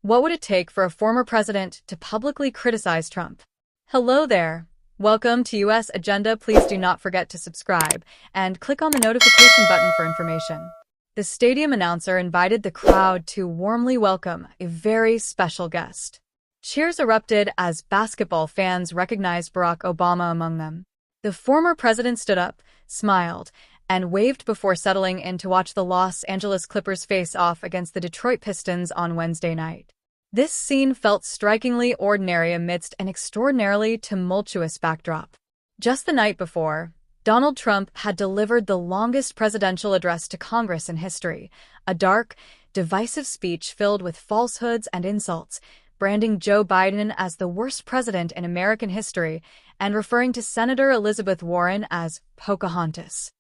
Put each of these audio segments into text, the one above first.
What would it take for a former president to publicly criticize Trump? Hello there. Welcome to US Agenda. Please do not forget to subscribe and click on the notification button for information. The stadium announcer invited the crowd to warmly welcome a very special guest. Cheers erupted as basketball fans recognized Barack Obama among them. The former president stood up, smiled, and waved before settling in to watch the Los Angeles Clippers face off against the Detroit Pistons on Wednesday night. This scene felt strikingly ordinary amidst an extraordinarily tumultuous backdrop. Just the night before, Donald Trump had delivered the longest presidential address to Congress in history, a dark, divisive speech filled with falsehoods and insults, branding Joe Biden as the worst president in American history and referring to Senator Elizabeth Warren as Pocahontas.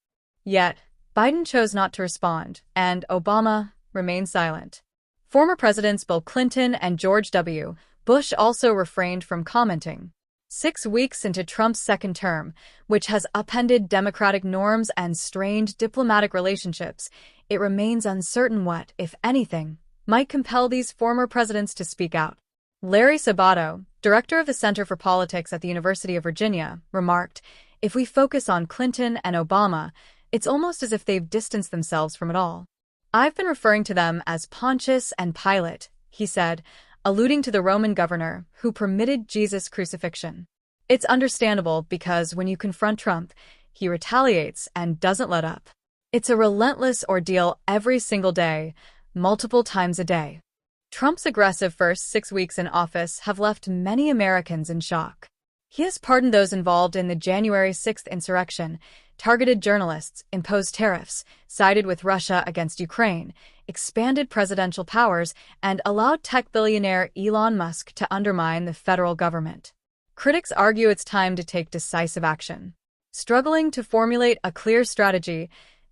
Yet, Biden chose not to respond, and Obama remained silent. Former presidents Bill Clinton and George W. Bush also refrained from commenting. 6 weeks into Trump's second term, which has upended democratic norms and strained diplomatic relationships, it remains uncertain what, if anything, might compel these former presidents to speak out. Larry Sabato, director of the Center for Politics at the University of Virginia, remarked, "If we focus on Clinton and Obama, it's almost as if they've distanced themselves from it all. I've been referring to them as Pontius and Pilate," he said, alluding to the Roman governor who permitted Jesus' crucifixion. It's understandable because when you confront Trump, he retaliates and doesn't let up. It's a relentless ordeal every single day, multiple times a day. Trump's aggressive first 6 weeks in office have left many Americans in shock. He has pardoned those involved in the January 6th insurrection, targeted journalists, imposed tariffs, sided with Russia against Ukraine, expanded presidential powers, and allowed tech billionaire Elon Musk to undermine the federal government. Critics argue it's time to take decisive action. Struggling to formulate a clear strategy,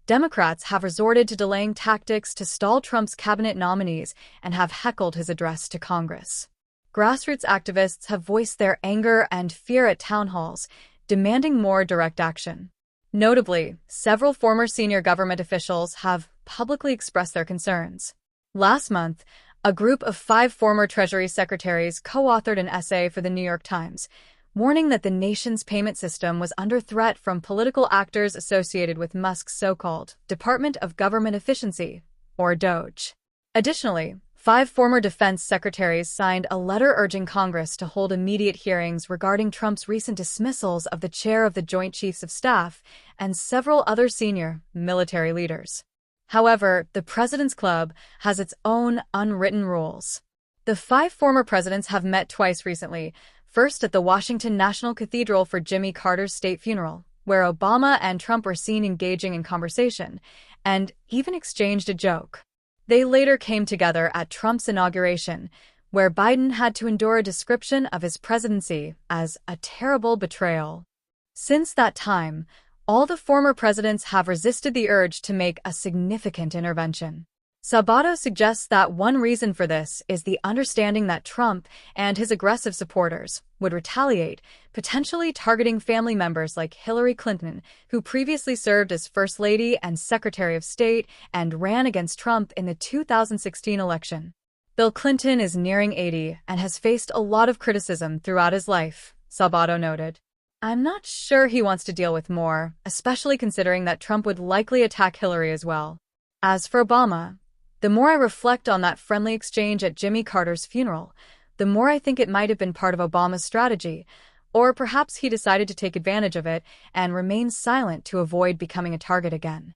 Democrats have resorted to delaying tactics to stall Trump's cabinet nominees and have heckled his address to Congress. Grassroots activists have voiced their anger and fear at town halls, demanding more direct action. Notably, several former senior government officials have publicly expressed their concerns. Last month, a group of 5 former Treasury secretaries co-authored an essay for the New York Times, warning that the nation's payment system was under threat from political actors associated with Musk's so-called Department of Government Efficiency, or DOGE. Additionally, 5 former defense secretaries signed a letter urging Congress to hold immediate hearings regarding Trump's recent dismissals of the chair of the Joint Chiefs of Staff and several other senior military leaders. However, the President's Club has its own unwritten rules. The 5 former presidents have met twice recently, first at the Washington National Cathedral for Jimmy Carter's state funeral, where Obama and Trump were seen engaging in conversation, and even exchanged a joke. They later came together at Trump's inauguration, where Biden had to endure a description of his presidency as a terrible betrayal. Since that time, all the former presidents have resisted the urge to make a significant intervention. Sabato suggests that one reason for this is the understanding that Trump and his aggressive supporters would retaliate, potentially targeting family members like Hillary Clinton, who previously served as First Lady and Secretary of State and ran against Trump in the 2016 election. Bill Clinton is nearing 80 and has faced a lot of criticism throughout his life, Sabato noted. "I'm not sure he wants to deal with more, especially considering that Trump would likely attack Hillary as well. As for Obama, the more I reflect on that friendly exchange at Jimmy Carter's funeral, the more I think it might have been part of Obama's strategy, or perhaps he decided to take advantage of it and remain silent to avoid becoming a target again."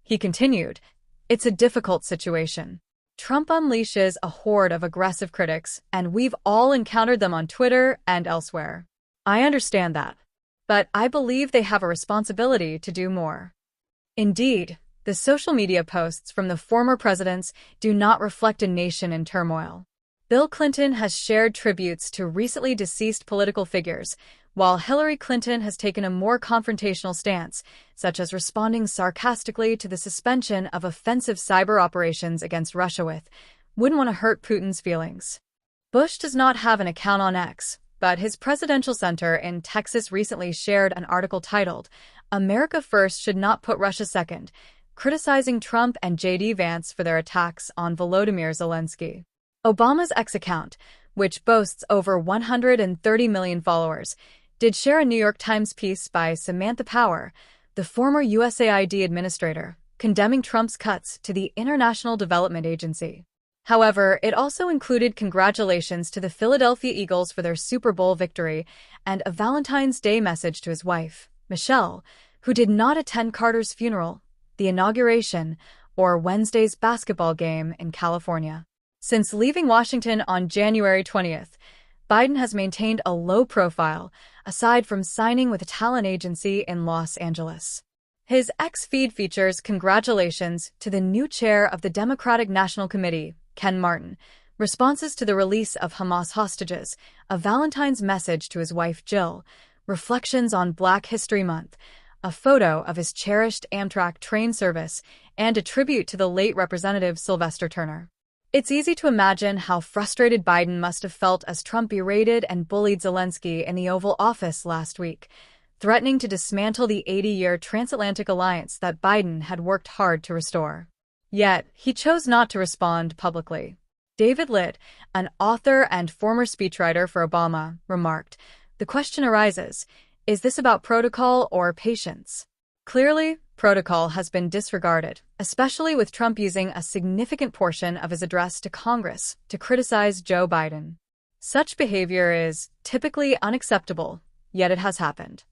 He continued, "It's a difficult situation. Trump unleashes a horde of aggressive critics, and we've all encountered them on Twitter and elsewhere. I understand that, but I believe they have a responsibility to do more." Indeed, the social media posts from the former presidents do not reflect a nation in turmoil. Bill Clinton has shared tributes to recently deceased political figures, while Hillary Clinton has taken a more confrontational stance, such as responding sarcastically to the suspension of offensive cyber operations against Russia with, "Wouldn't want to hurt Putin's feelings." Bush does not have an account on X, but his presidential center in Texas recently shared an article titled, "America First Should Not Put Russia Second," criticizing Trump and J.D. Vance for their attacks on Volodymyr Zelensky. Obama's X account, which boasts over 130 million followers, did share a New York Times piece by Samantha Power, the former USAID administrator, condemning Trump's cuts to the International Development Agency. However, it also included congratulations to the Philadelphia Eagles for their Super Bowl victory and a Valentine's Day message to his wife, Michelle, who did not attend Carter's funeral, the inauguration, or Wednesday's basketball game in California. Since leaving Washington on January 20th, Biden has maintained a low profile, aside from signing with a talent agency in Los Angeles. His X feed features congratulations to the new chair of the Democratic National Committee, Ken Martin, responses to the release of Hamas hostages, a Valentine's message to his wife Jill, reflections on Black History Month, a photo of his cherished Amtrak train service, and a tribute to the late Representative Sylvester Turner. It's easy to imagine how frustrated Biden must have felt as Trump berated and bullied Zelensky in the Oval Office last week, threatening to dismantle the 80-year transatlantic alliance that Biden had worked hard to restore. Yet, he chose not to respond publicly. David Litt, an author and former speechwriter for Obama, remarked, "The question arises, is this about protocol or patience?" Clearly, protocol has been disregarded, especially with Trump using a significant portion of his address to Congress to criticize Joe Biden. Such behavior is typically unacceptable, yet it has happened.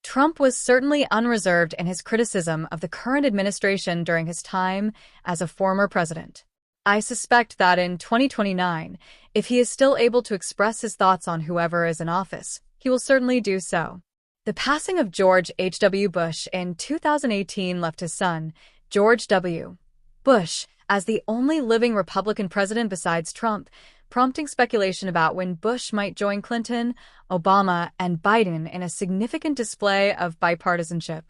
Trump was certainly unreserved in his criticism of the current administration during his time as a former president. I suspect that in 2029, if he is still able to express his thoughts on whoever is in office, he will certainly do so. The passing of George H.W. Bush in 2018 left his son, George W. Bush, as the only living Republican president besides Trump, prompting speculation about when Bush might join Clinton, Obama, and Biden in a significant display of bipartisanship.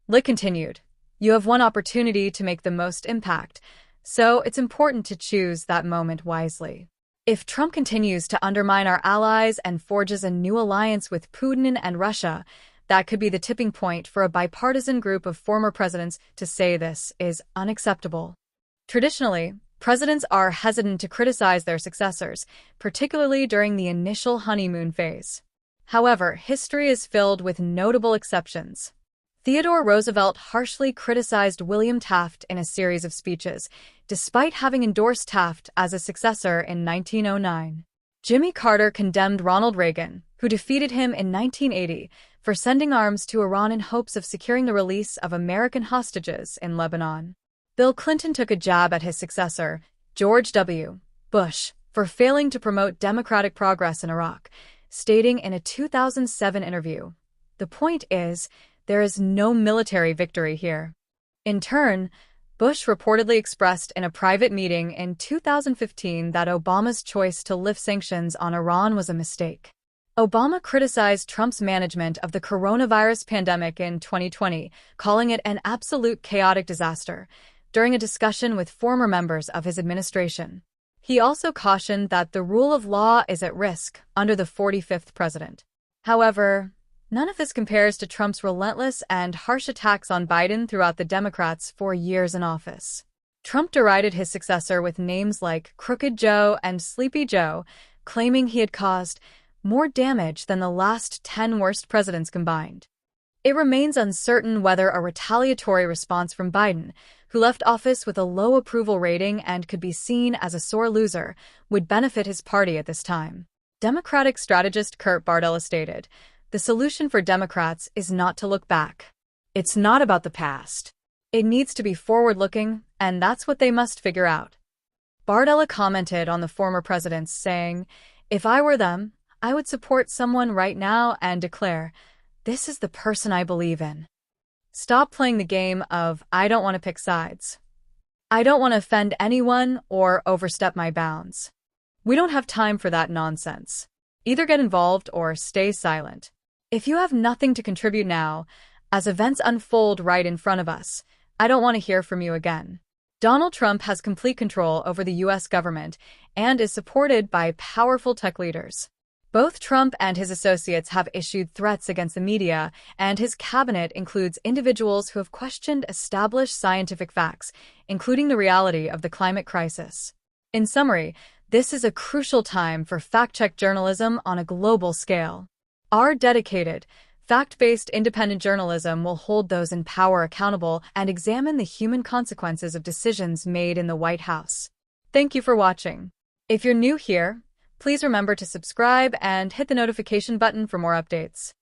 Litt continued, "You have one opportunity to make the most impact, so it's important to choose that moment wisely. If Trump continues to undermine our allies and forges a new alliance with Putin and Russia, that could be the tipping point for a bipartisan group of former presidents to say this is unacceptable." Traditionally, presidents are hesitant to criticize their successors, particularly during the initial honeymoon phase. However, history is filled with notable exceptions. Theodore Roosevelt harshly criticized William Taft in a series of speeches, despite having endorsed Taft as a successor in 1909. Jimmy Carter condemned Ronald Reagan, who defeated him in 1980, for sending arms to Iran in hopes of securing the release of American hostages in Lebanon. Bill Clinton took a jab at his successor, George W. Bush, for failing to promote democratic progress in Iraq, stating in a 2007 interview, "The point is, there is no military victory here." In turn, Bush reportedly expressed in a private meeting in 2015 that Obama's choice to lift sanctions on Iran was a mistake. Obama criticized Trump's management of the coronavirus pandemic in 2020, calling it an absolute chaotic disaster, during a discussion with former members of his administration. He also cautioned that the rule of law is at risk under the 45th president. However, none of this compares to Trump's relentless and harsh attacks on Biden throughout the Democrats' 4 years in office. Trump derided his successor with names like Crooked Joe and Sleepy Joe, claiming he had caused more damage than the last 10 worst presidents combined. It remains uncertain whether a retaliatory response from Biden, who left office with a low approval rating and could be seen as a sore loser, would benefit his party at this time. Democratic strategist Kurt Bardella stated, "The solution for Democrats is not to look back. It's not about the past. It needs to be forward-looking, and that's what they must figure out." Bardella commented on the former presidents, saying, "If I were them, I would support someone right now and declare, 'This is the person I believe in.' Stop playing the game of, 'I don't want to pick sides. I don't want to offend anyone or overstep my bounds.' We don't have time for that nonsense. Either get involved or stay silent. If you have nothing to contribute now, as events unfold right in front of us, I don't want to hear from you again." Donald Trump has complete control over the U.S. government and is supported by powerful tech leaders. Both Trump and his associates have issued threats against the media, and his cabinet includes individuals who have questioned established scientific facts, including the reality of the climate crisis. In summary, This is a crucial time for fact-check journalism on a global scale. Our dedicated, fact-based independent journalism will hold those in power accountable and examine the human consequences of decisions made in the White House. Thank you for watching. If you're new here, please remember to subscribe and hit the notification button for more updates.